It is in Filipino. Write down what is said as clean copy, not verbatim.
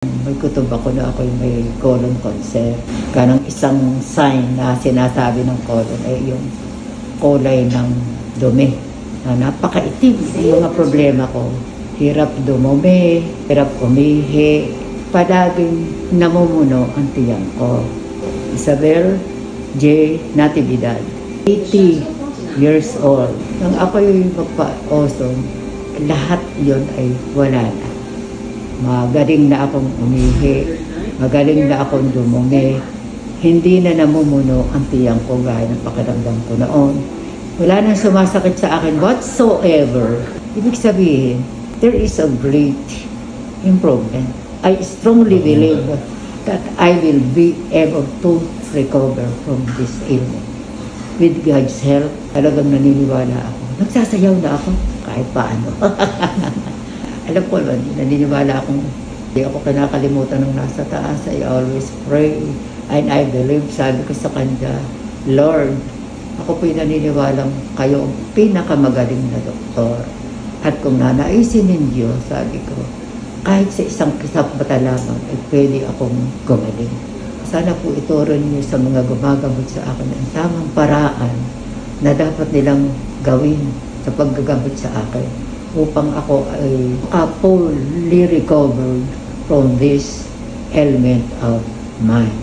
May kutob ako na ako'y may colon cancer. Kanang isang sign na sinasabi ng colon ay yung kulay ng dumi na napakaitim. Yung mga problema ko, hirap dumumi, hirap umihi, palaging namumuno ang tiyan ko. Isabel J. Natividad, 80 years old. Nang ako'y magpa-ozone, lahat yon ay wala na. Magaling na akong umihi, magaling na akong dumumi, hindi na namumuno ang tiyan ko gaya ng pakiramdam ko noon. Wala nang sumasakit sa akin whatsoever. Ibig sabihin, there is a great improvement. I strongly believe that I will be able to recover from this illness. With God's help, talagang naniniwala ako. Nagsasayaw na ako kahit paano. Alam ko ba, naniniwala akong hindi ako kinakalimutan ng nasa taas. I always pray and I believe, sabi ko sa kanya, Lord, ako po'y naniniwalang kayo ang pinakamagaling na doktor. At kung nanaisin ng Diyos, sabi ko, kahit sa isang kisap bata lamang, ay pwede akong gumaling. Sana po ituro niyo sa mga gumagamot sa akin ang tamang paraan na dapat nilang gawin sa paggagamot sa akin upang ako ay fully recovered from this ailment of mine.